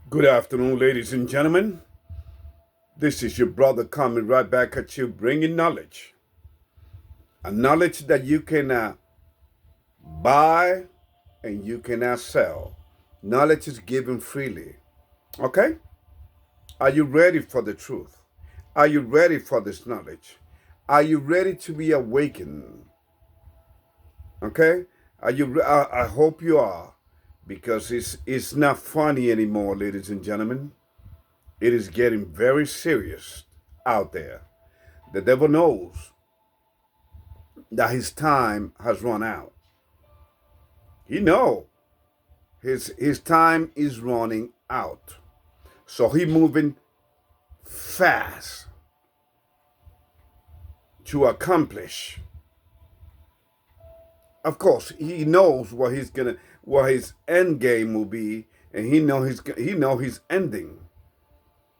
Good afternoon, ladies and gentlemen. This is your brother coming right back at you, bringing knowledge. A knowledge that you cannot buy and you cannot sell. Knowledge is given freely. Okay? Are you ready for the truth? Are you ready for this knowledge? Are you ready to be awakened? Okay? Are you? I hope you are, because it's not funny anymore, ladies and gentlemen. It is getting very serious out there. The devil knows that his time has run out. He knows his time is running out. So he moving fast to accomplish. Of course, he knows what his end game will be, and he know his ending.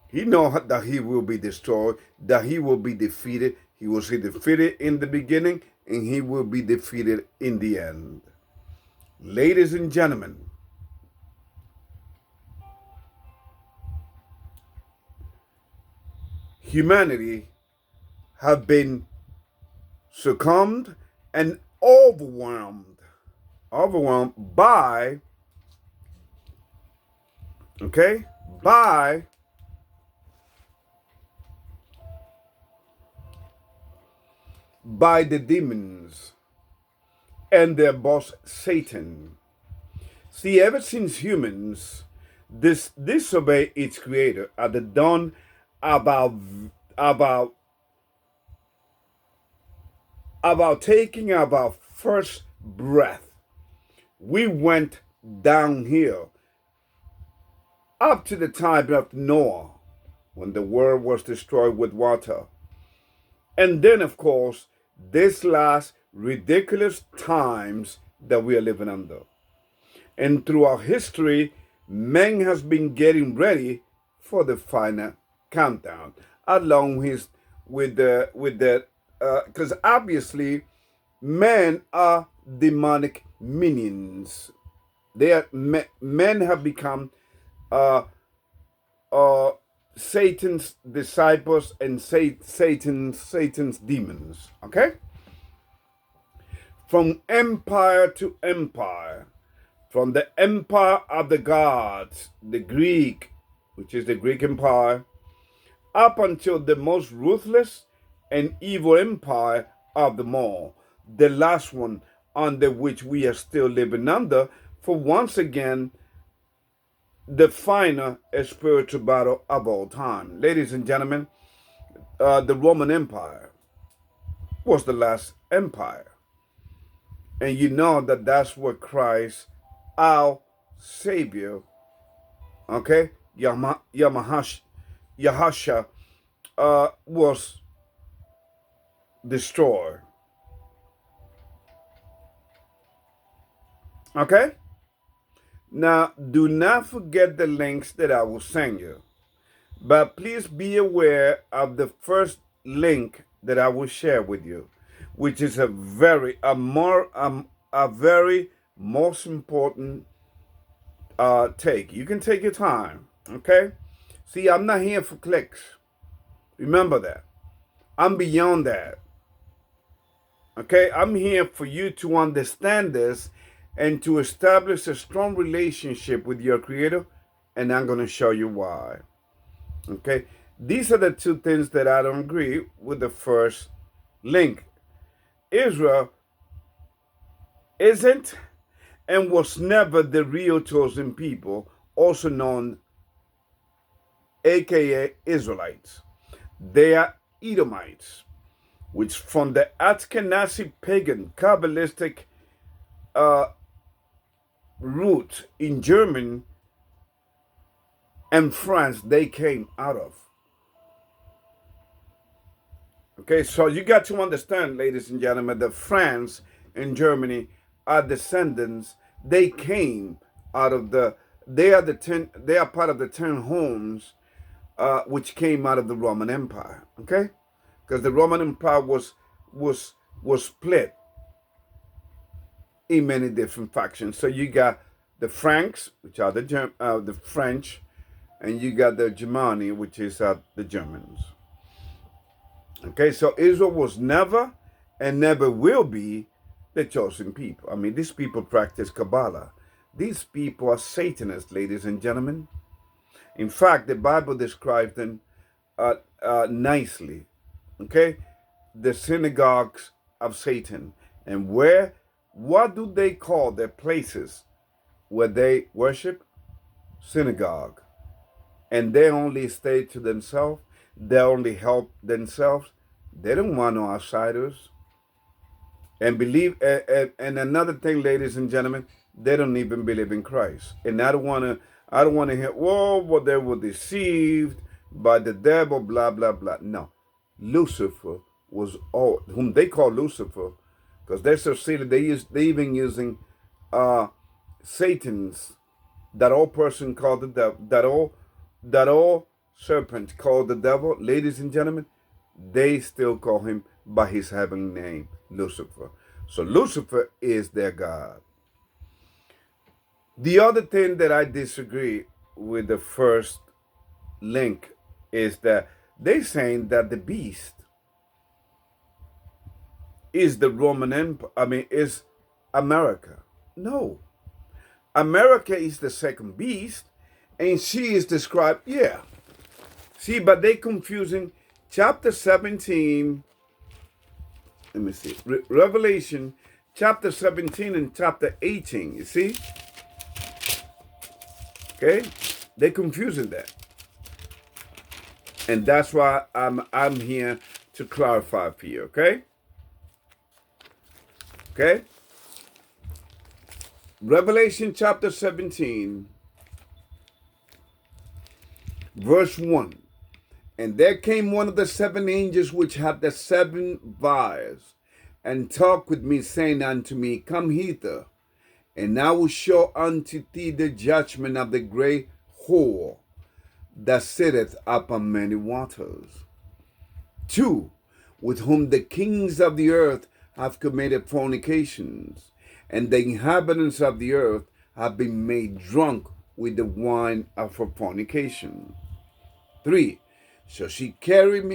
He know that he will be destroyed, that he will be defeated. He was defeated in the beginning, and he will be defeated in the end. Ladies and gentlemen, humanity have been succumbed and overwhelmed by, okay, by the demons and their boss Satan. See, ever since humans disobey its creator at the dawn about about taking our first breath, we went downhill up to the time of Noah, when the world was destroyed with water. And then, of course, this last ridiculous times that we are living under. And throughout history, man has been getting ready for the final countdown, along with the because obviously men are demonic minions. Men have become uh, Satan's disciples and Satan's demons. Okay, from empire to empire, from the empire of the gods, the Greek, which is the Greek Empire, up until the most ruthless and evil empire of them all, the last one under which we are still living under, for once again, the final spiritual battle of all time. Ladies and gentlemen, the Roman Empire was the last empire. And you know that that's where Christ, our Savior, okay, Yahasha, was destroyed. Okay? Now, do not forget the links that I will send you. But please be aware of the first link that I will share with you, which is a very most important take. You can take your time, okay? See, I'm not here for clicks. Remember that. I'm beyond that. Okay? I'm here for you to understand this and to establish a strong relationship with your Creator, and I'm going to show you why. Okay? These are the two things that I don't agree with the first link. Israel isn't and was never the real chosen people, also known, aka Israelites. They are Edomites, which from the Ashkenazi pagan Kabbalistic root in Germany and France they came out of. Okay, so you got to understand, ladies and gentlemen, that France and Germany are descendants. They came out of they are part of the 10 homes which came out of the Roman Empire. Okay, because the Roman Empire was split in many different factions. So you got the Franks, which are the French, and you got the Germany, which is the Germans. Okay, so Israel was never and never will be the chosen people. I mean, these people practice Kabbalah. These people are Satanists, ladies and gentlemen. In fact, the Bible describes them nicely. Okay, the synagogues of Satan. And what do they call their places where they worship? Synagogue. And they only stay to themselves. They only help themselves. They don't want no outsiders. And and another thing, ladies and gentlemen, they don't even believe in Christ. And I don't want to hear, well, they were deceived by the devil, blah, blah, blah. No. Lucifer was all, whom they call Lucifer, because they're so silly, they even using Satan's, that old person called the devil, that old serpent called the devil, ladies and gentlemen, they still call him by his heavenly name, Lucifer. So Lucifer is their God. The other thing that I disagree with the first link is that they're saying that the beast is the Roman Empire, is America. No. America is the second beast, and she is described, yeah. See, but they confusing chapter 17, let me see, Revelation chapter 17 and chapter 18, you see? Okay? They're confusing that. And that's why I'm here to clarify for you, okay? Okay? Revelation chapter 17, verse 1. And there came one of the seven angels which had the seven vials, and talked with me, saying unto me, Come hither, and I will show unto thee the judgment of the great whore that sitteth upon many waters. 2, with whom the kings of the earth have committed fornications, and the inhabitants of the earth have been made drunk with the wine of her fornication. 3, so he carried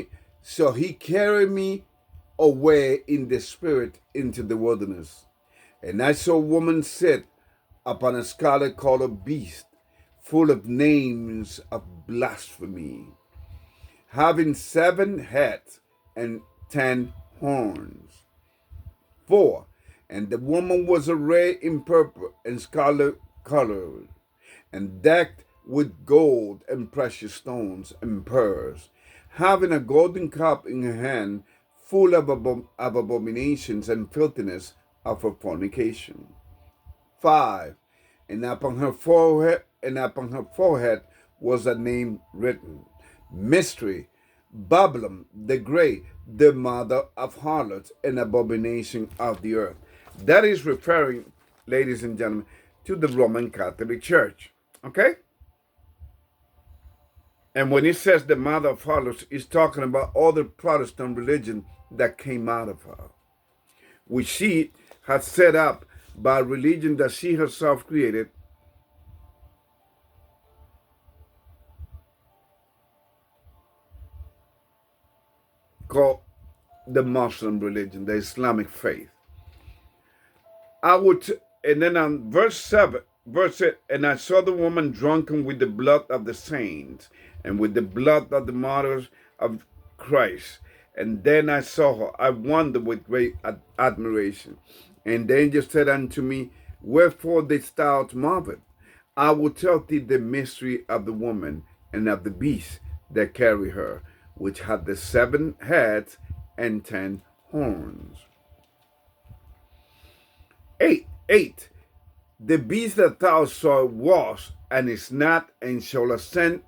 me away in the spirit into the wilderness. And I saw a woman sit upon a scarlet colored beast, full of names of blasphemy, having 7 heads and 10 horns. 4, and the woman was arrayed in purple and scarlet colored, and decked with gold and precious stones and pearls, having a golden cup in her hand, full of abominations and filthiness of her fornication. 5, and upon her forehead was a name written, Mystery, Babylon the Great, the mother of harlots and abomination of the earth. That is referring, ladies and gentlemen, to the Roman Catholic Church. Okay? And when it says the mother of harlots, it's talking about all the Protestant religion that came out of her, which she had set up by a religion that she herself created, called the Muslim religion, the Islamic faith. And then on verse 8, and I saw the woman drunken with the blood of the saints and with the blood of the martyrs of Christ. And then I saw her. I wondered with great admiration. And the angel said unto me, Wherefore didst thou marvel? I will tell thee the mystery of the woman and of the beast that carry her, which had the 7 heads and 10 horns. 8. The beast that thou saw was, and is not, and shall ascend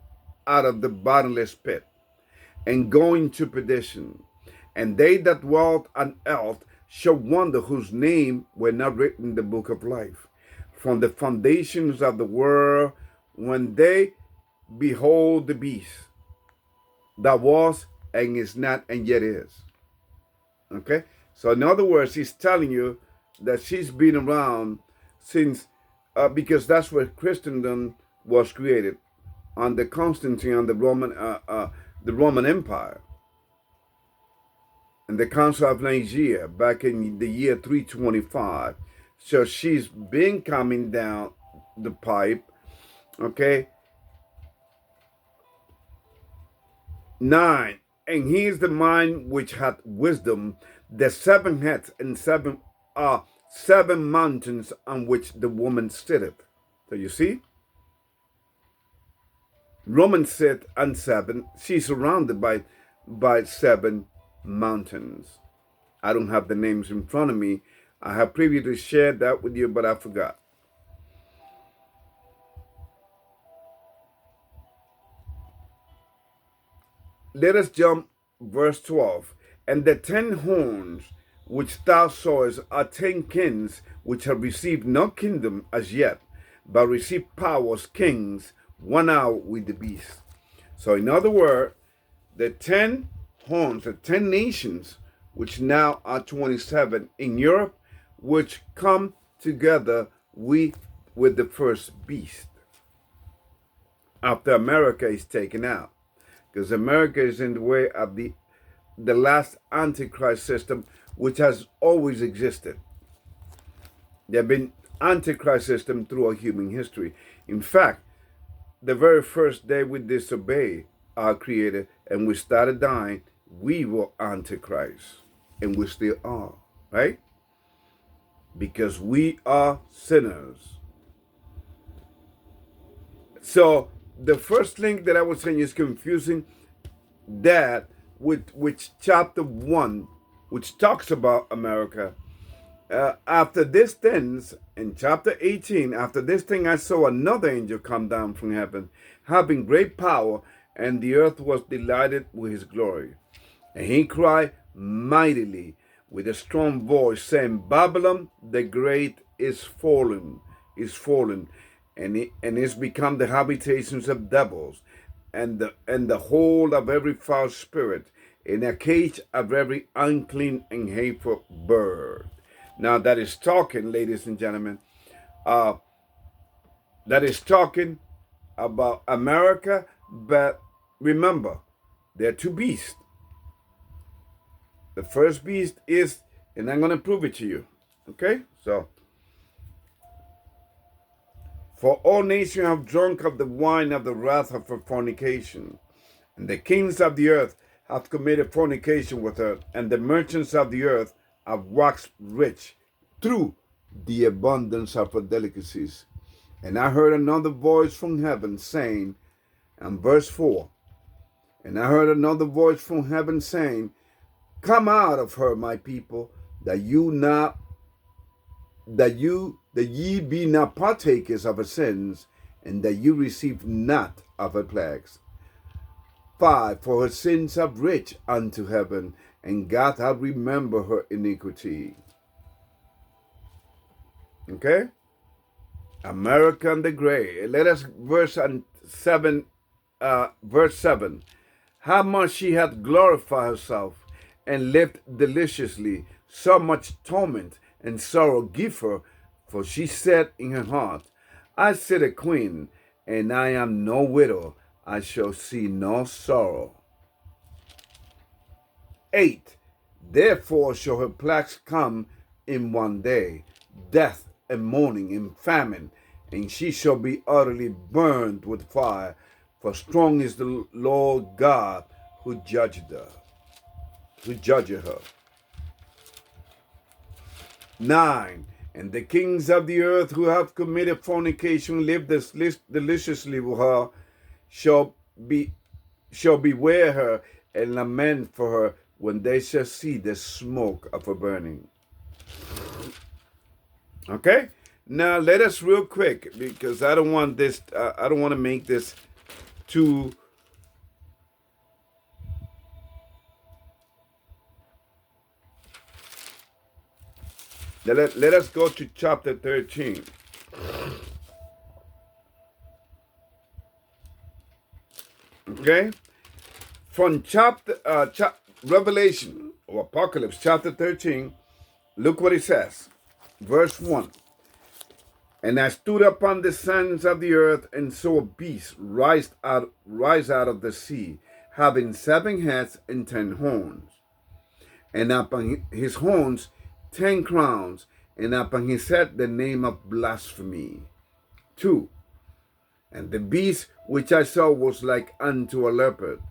out of the bottomless pit, and go into perdition. And they that dwelt on earth shall wonder whose name were not written in the book of life, from the foundations of the world, when they behold the beast that was, and is not, and yet is. Okay? So in other words, he's telling you that she's been around since, because that's where Christendom was created. under Constantine on the Roman Empire, and the Council of Nicaea back in the year 325. So she's been coming down the pipe, okay? 9, and he is the mind which hath wisdom, the 7 heads and 7 are 7 mountains on which the woman sitteth. So you see, Roman sit on 7. She's surrounded by 7 mountains. I don't have the names in front of me. I have previously shared that with you, but I forgot. Let us jump verse 12. And the 10 horns which thou sawest are 10 kings which have received no kingdom as yet, but receive power as kings 1 hour with the beast. So in other words, the 10 horns, the 10 nations, which now are 27 in Europe, which come together with the first beast after America is taken out. Because America is in the way of the last Antichrist system, which has always existed. There have been Antichrist system throughout human history. In fact, the very first day we disobeyed our Creator and we started dying, we were Antichrist. And we still are, right? Because we are sinners. So the first link that I was saying is confusing that with which chapter 1, which talks about America. After this things, in chapter 18, after this thing I saw another angel come down from heaven, having great power, and the earth was delighted with his glory. And he cried mightily with a strong voice, saying, Babylon the great is fallen, and it's become the habitations of devils, and the hold of every foul spirit, in a cage of every unclean and hateful bird. Now that is talking, ladies and gentlemen, that is talking about America, but remember, there are 2 beasts. The first beast is, and I'm going to prove it to you, okay? So, for all nations have drunk of the wine of the wrath of her fornication, and the kings of the earth have committed fornication with her, and the merchants of the earth have waxed rich through the abundance of her delicacies. And I heard another voice from heaven saying, and verse 4, and I heard another voice from heaven saying, Come out of her, my people, that ye be not partakers of her sins, and that you receive not of her plagues. 5, for her sins are rich unto heaven, and God hath remembered her iniquity. Okay? America the Grey. Let us verse 7. How much she hath glorified herself, and lived deliciously, so much torment and sorrow give her, for she said in her heart, I sit a queen, and I am no widow, I shall see no sorrow. 8, therefore shall her plagues come in one day, death and mourning and famine, and she shall be utterly burned with fire, for strong is the Lord God who judgeth her. 9, and the kings of the earth who have committed fornication, lived deliciously with her, shall beware her and lament for her when they shall see the smoke of her burning. Okay? Now let us real quick, because I don't want this, I don't want to make this too Let us go to chapter 13. Okay? From Revelation or Apocalypse chapter 13, look what it says. Verse 1. And I stood upon the sands of the earth, and saw a beast rise out of the sea, having 7 heads and 10 horns, and upon his horns 10 crowns, and upon his head the name of blasphemy. 2. And the beast which I saw was like unto a leopard,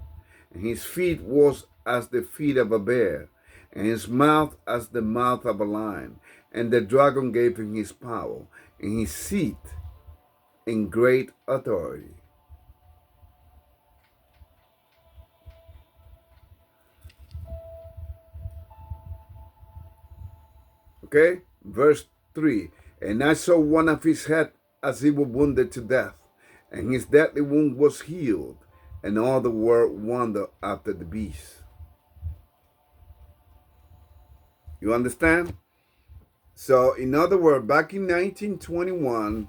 and his feet was as the feet of a bear, and his mouth as the mouth of a lion. And the dragon gave him his power, and his seat, and great authority. Okay, verse 3. And I saw one of his head as he was wounded to death, and his deadly wound was healed, and all the world wondered after the beast. You understand? So, in other words, back in 1921,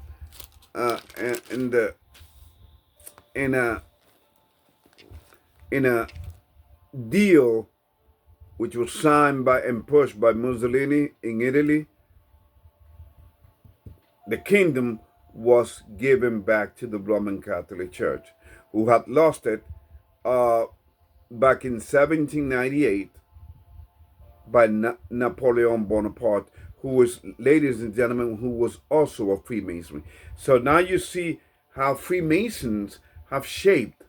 in a deal which was signed by and pushed by Mussolini in Italy, the kingdom was given back to the Roman Catholic Church, who had lost it back in 1798 by Napoleon Bonaparte, who was, ladies and gentlemen, who was also a Freemason. So now you see how Freemasons have shaped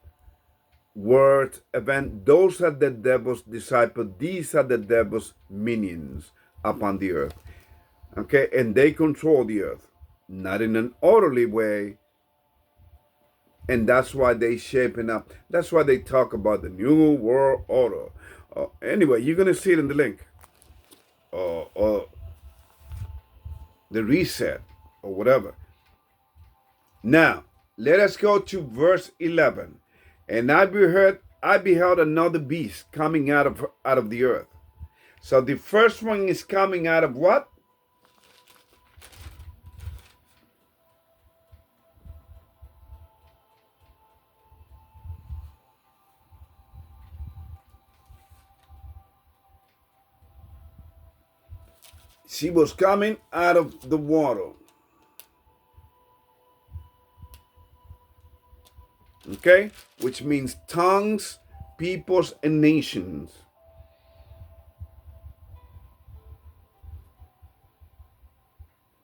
word, event. Those are the devil's disciples. These are the devil's minions upon the earth. Okay, and they control the earth, not in an orderly way. And that's why they shaping up. That's why they talk about the New World Order. Anyway, you're going to see it in the link. Or the reset, or whatever. Now, let us go to verse 11. And I beheld another beast coming out of the earth. So the first one is coming out of what? She was coming out of the water. Okay? Which means tongues, peoples, and nations.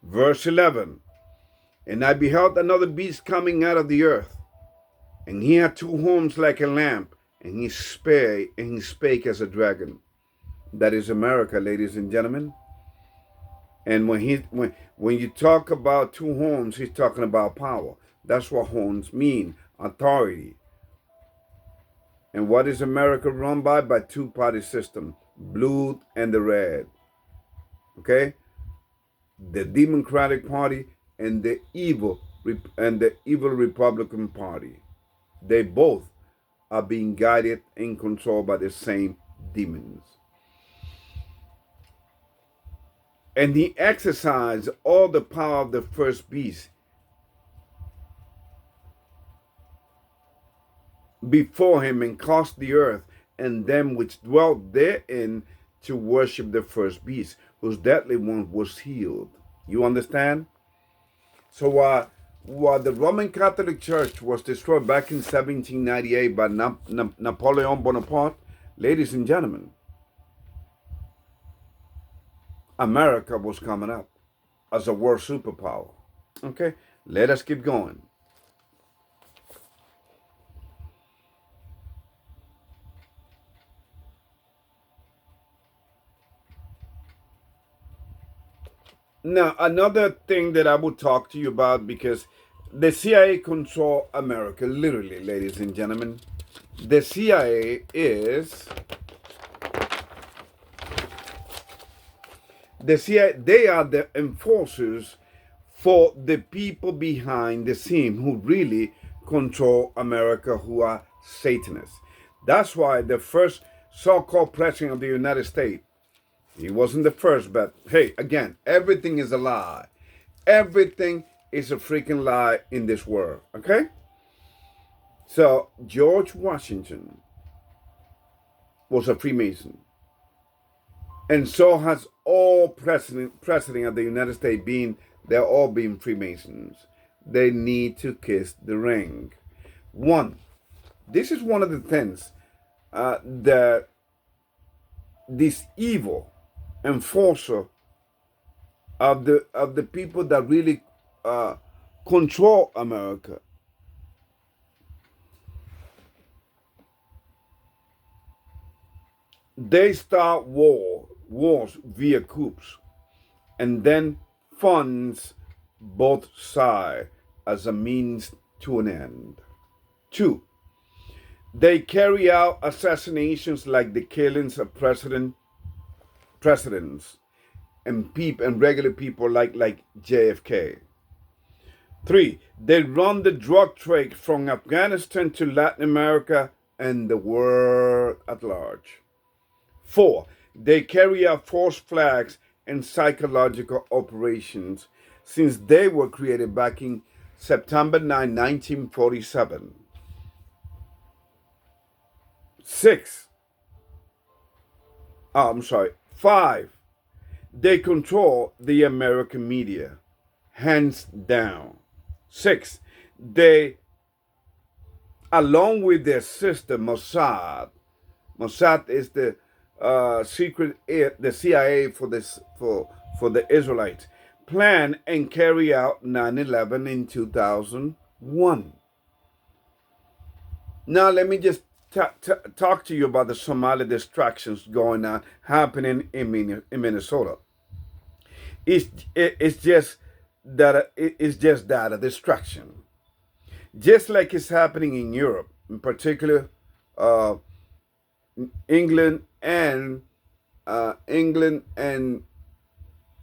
Verse 11. And I beheld another beast coming out of the earth, and he had 2 horns like a lamb, and he spake as a dragon. That is America, ladies and gentlemen. And when you talk about 2 horns, he's talking about power. That's what horns mean, authority. And what is America run by? By 2-party system, blue and the red. Okay? The Democratic Party and the evil Republican Party. They both are being guided and controlled by the same demons. And he exercised all the power of the first beast before him, and caused the earth and them which dwelt therein to worship the first beast, whose deadly wound was healed. You understand? So while the Roman Catholic Church was destroyed back in 1798 by Napoleon Bonaparte, ladies and gentlemen, America was coming up as a world superpower. Okay, let us keep going. Now, another thing that I will talk to you about, because the CIA control America, literally, ladies and gentlemen. The CIA they are the enforcers for the people behind the scene who really control America, who are Satanists. That's why the first so-called president of the United States, he wasn't the first, but hey, again, everything is a lie. Everything is a freaking lie in this world, okay? So, George Washington was a Freemason. And so has all president of the United States, being they're all being Freemasons. They need to kiss the ring. One, this is one of the things that this evil enforcer of the people that really control America. They start wars via coups, and then funds both sides as a means to an end. Two, they carry out assassinations like the killings of presidents and regular people like JFK. Three, they run the drug trade from Afghanistan to Latin America and the world at large. Four, they carry out false flags and psychological operations since they were created back in September 9, 1947. Five, they control the American media, hands down. Six, they, along with their sister Mossad is the the CIA for the Israelites, plan and carry out 9/11 in 2001. Now let me just talk to you about the Somali distractions happening in Minnesota. It's just that a distraction, just like it's happening in Europe, in particular, England and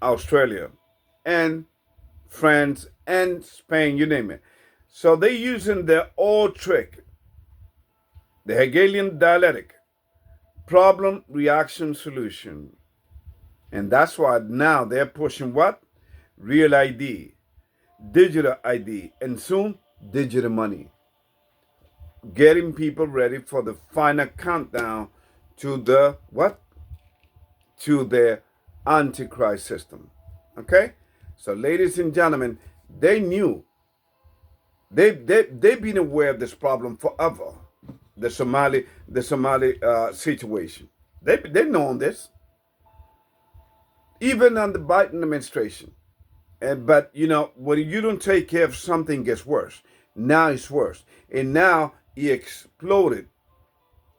Australia, and France and Spain, you name it. So they're using their old trick, the Hegelian dialectic, problem, reaction, solution. And that's why now they're pushing what? Real ID, digital ID, and soon digital money. Getting people ready for the final countdown to the what? To the Antichrist system. Okay? So ladies and gentlemen, they knew. They've been aware of this problem forever. The Somali situation. They've known this. Even under the Biden administration. But, when you don't take care of something, it gets worse. Now it's worse. And now he exploded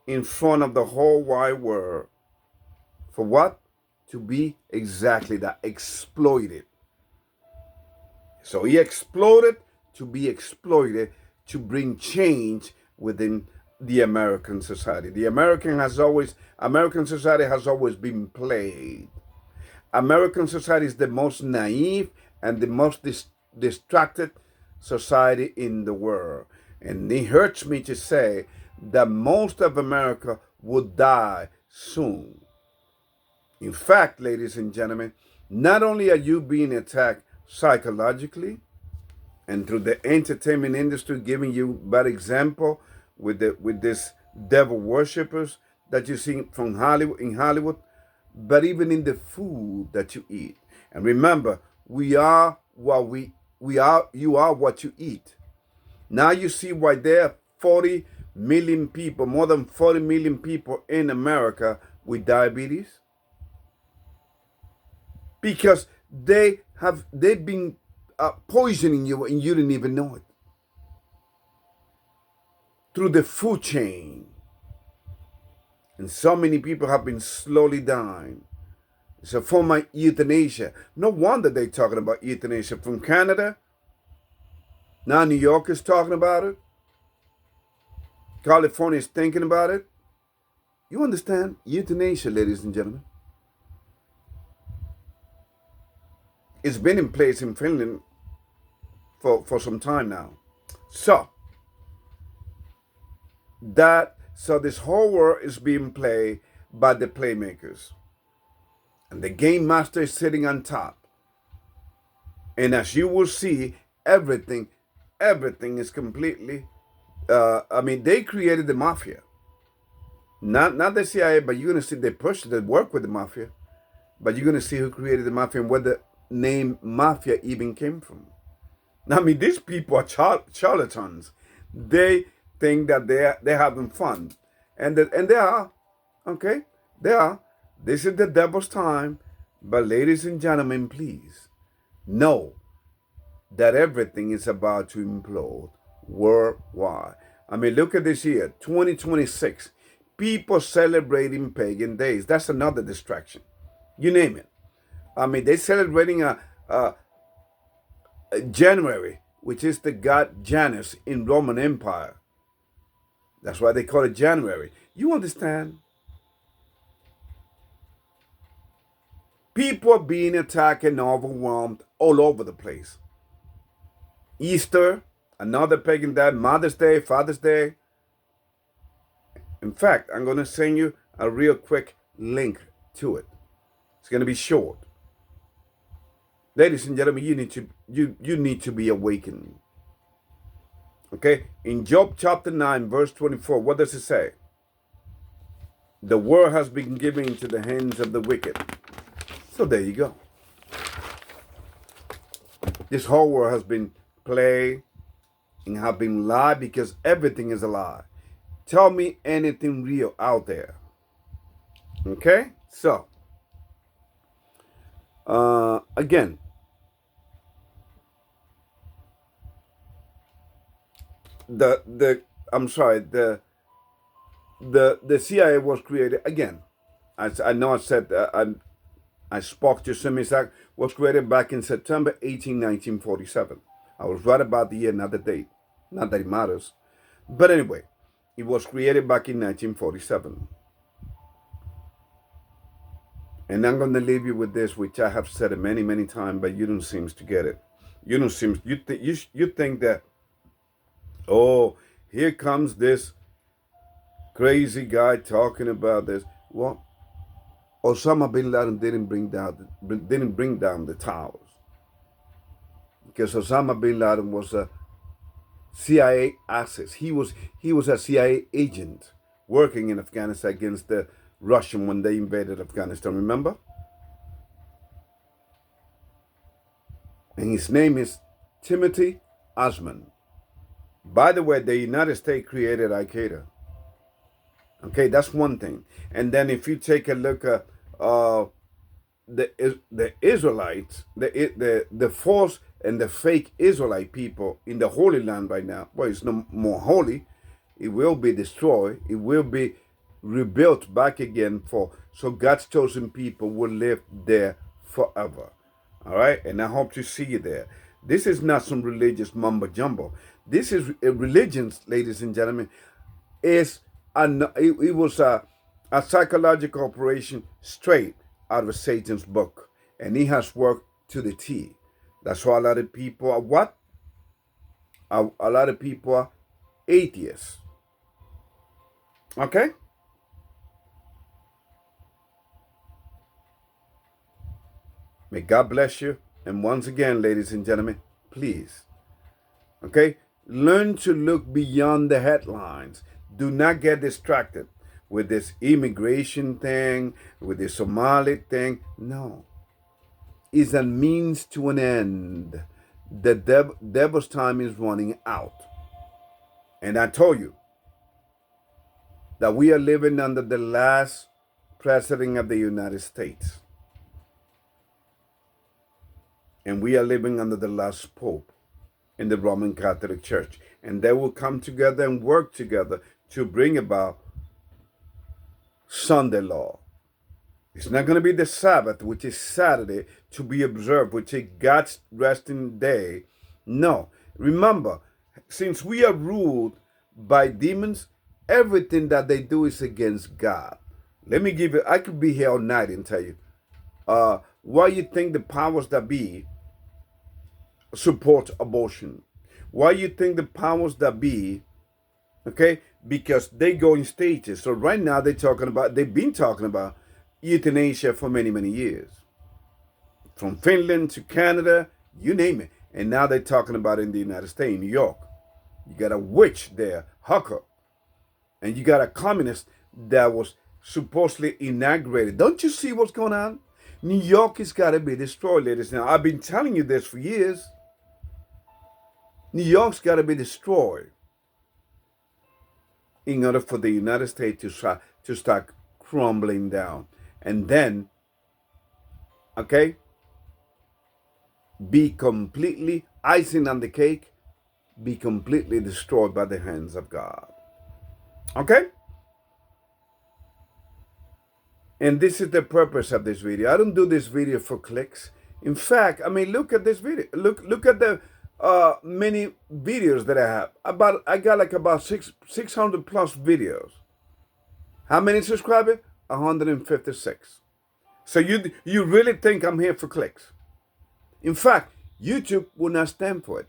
in front of the whole wide world. For what? To be exactly that, exploited. So he exploded to be exploited to bring change within the American society. The American society has always been played. American society is the most naive and the most distracted society in the world. And it hurts me to say that most of America would die soon. In fact, ladies and gentlemen, not only are you being attacked psychologically and through the entertainment industry giving you bad example with this devil worshippers that you see from Hollywood, but even in the food that you eat. And remember, you are what you eat. Now you see why there are 40 million people, more than 40 million people in America with diabetes. Because they've been poisoning you and you didn't even know it. Through the food chain. And so many people have been slowly dying. It's a form of euthanasia. No wonder they're talking about euthanasia. From Canada, now New York is talking about it. California is thinking about it. You understand? Euthanasia, ladies and gentlemen. It's been in place in Finland for some time now. So this whole world is being played by the playmakers. And the game master is sitting on top. And as you will see, everything is completely, they created the mafia. Not the CIA, but you're going to see they work with the mafia. But you're going to see who created the mafia and name mafia even came from. I mean, these people are charlatans. They think that they're having fun, and they are, okay, they are. This is the devil's time, but ladies and gentlemen, please know that everything is about to implode worldwide. I mean, look at this year, 2026. People celebrating pagan days. That's another distraction. You name it. I mean, they're celebrating a January, which is the god Janus in Roman Empire. That's why they call it January. You understand? People are being attacked and overwhelmed all over the place. Easter, another pagan day, Mother's Day, Father's Day. In fact, I'm going to send you a real quick link to it. It's going to be short. Ladies and gentlemen, you need to be awakened. Okay? In Job chapter 9, verse 24, what does it say? The world has been given into the hands of the wicked. So there you go. This whole world has been played and have been lied because everything is a lie. Tell me anything real out there. Okay? So, again, the CIA was created again. I know I said I spoke to Semisak, was created back in September 18, 1947. I was right about the year, not the date. Not that it matters. But anyway, it was created back in 1947. And I'm going to leave you with this, which I have said it many, many times, but you don't seem to get it. You think that, oh, here comes this crazy guy talking about this. Well, Osama bin Laden didn't bring down the towers, because Osama bin Laden was a CIA asset. He was a CIA agent working in Afghanistan against the Russian when they invaded Afghanistan. Remember? And his name is Timothy Osman. By the way, the United States created Al Qaeda. Okay, that's one thing. And then if you take a look at the Israelites, the false and the fake Israelite people in the Holy Land right now, well, it's no more holy. It will be destroyed. It will be rebuilt back again so God's chosen people will live there forever. All right, and I hope to see you there. This is not some religious mumbo jumbo. This is religions, ladies and gentlemen. It was a psychological operation straight out of Satan's book, and he has worked to the T. That's why a lot of people are what? A lot of people are atheists. Okay? May God bless you. And once again, ladies and gentlemen, please, okay, learn to look beyond the headlines. Do not get distracted with this immigration thing, with this Somali thing. No. It's a means to an end. The devil's time is running out. And I told you that we are living under the last president of the United States. And we are living under the last pope in the Roman Catholic Church. And they will come together and work together to bring about Sunday law. It's not going to be the Sabbath, which is Saturday, to be observed, which is God's resting day. No. Remember, since we are ruled by demons, everything that they do is against God. Let me give you, I could be here all night and tell you why you think the powers that be support abortion. Why you think the powers that be, okay, because they go in stages. So right now they've been talking about euthanasia for many, many years. From Finland to Canada, you name it. And now they're talking about it in the United States, in New York. You got a witch there, Hucker. And you got a communist that was supposedly inaugurated. Don't you see what's going on? New York has got to be destroyed, ladies. Now, I've been telling you this for years. New York's got to be destroyed in order for the United States to start crumbling down. And then, okay, be completely, icing on the cake, be completely destroyed by the hands of God. Okay? And this is the purpose of this video. I don't do this video for clicks. In fact, I mean, look at this video. Look at the many videos that I have. I got like about 600 plus videos. How many subscribers? 156. So you really think I'm here for clicks? In fact, YouTube will not stand for it.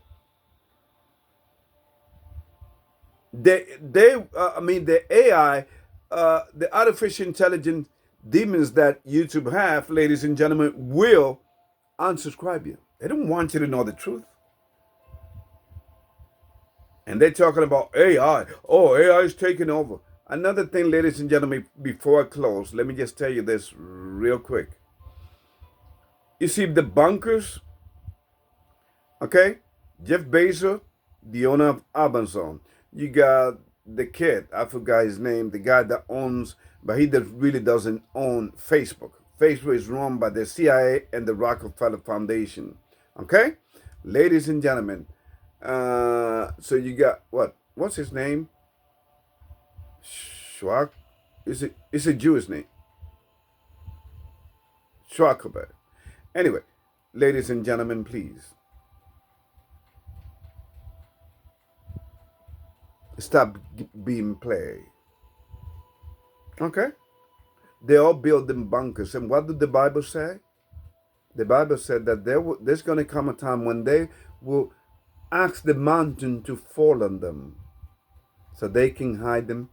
The AI, the artificial intelligence demons that YouTube have, ladies and gentlemen, will unsubscribe you. They don't want you to know the truth. And they're talking about AI. Oh, AI is taking over. Another thing, ladies and gentlemen, before I close, let me just tell you this real quick. You see, the bunkers, okay? Jeff Bezos, the owner of Amazon. You got the kid, I forgot his name, the guy that owns, but he really doesn't own Facebook. Facebook is run by the CIA and the Rockefeller Foundation. Okay? Ladies and gentlemen, so you got, what's his name? Schwark? It's a Jewish name. Schwarzenegger. Anyway, ladies and gentlemen, please. Stop being played. Okay? They all build them bunkers. And what did the Bible say? The Bible said that there's going to come a time when they will ask the mountain to fall on them so they can hide them,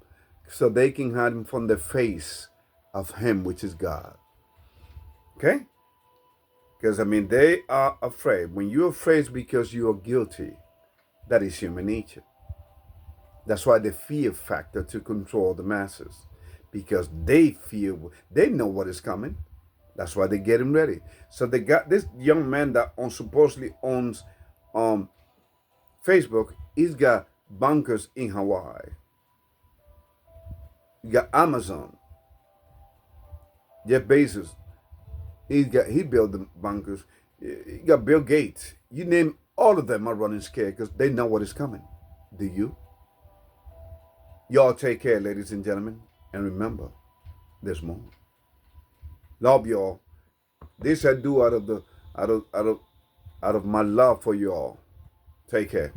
from the face of him, which is God. Okay? Because, I mean, they are afraid. When you're afraid, it's because you are guilty. That is human nature. That's why the fear factor to control the masses. Because they know what is coming. That's why they're getting ready. So they got this young man that supposedly owns Facebook. He's got bunkers in Hawaii. You got Amazon. Jeff Bezos. He built the bunkers. You got Bill Gates. You name all of them are running scared because they know what is coming. Do you? Y'all take care, ladies and gentlemen. And remember, there's more. Love y'all. This I do out of my love for y'all. Take care.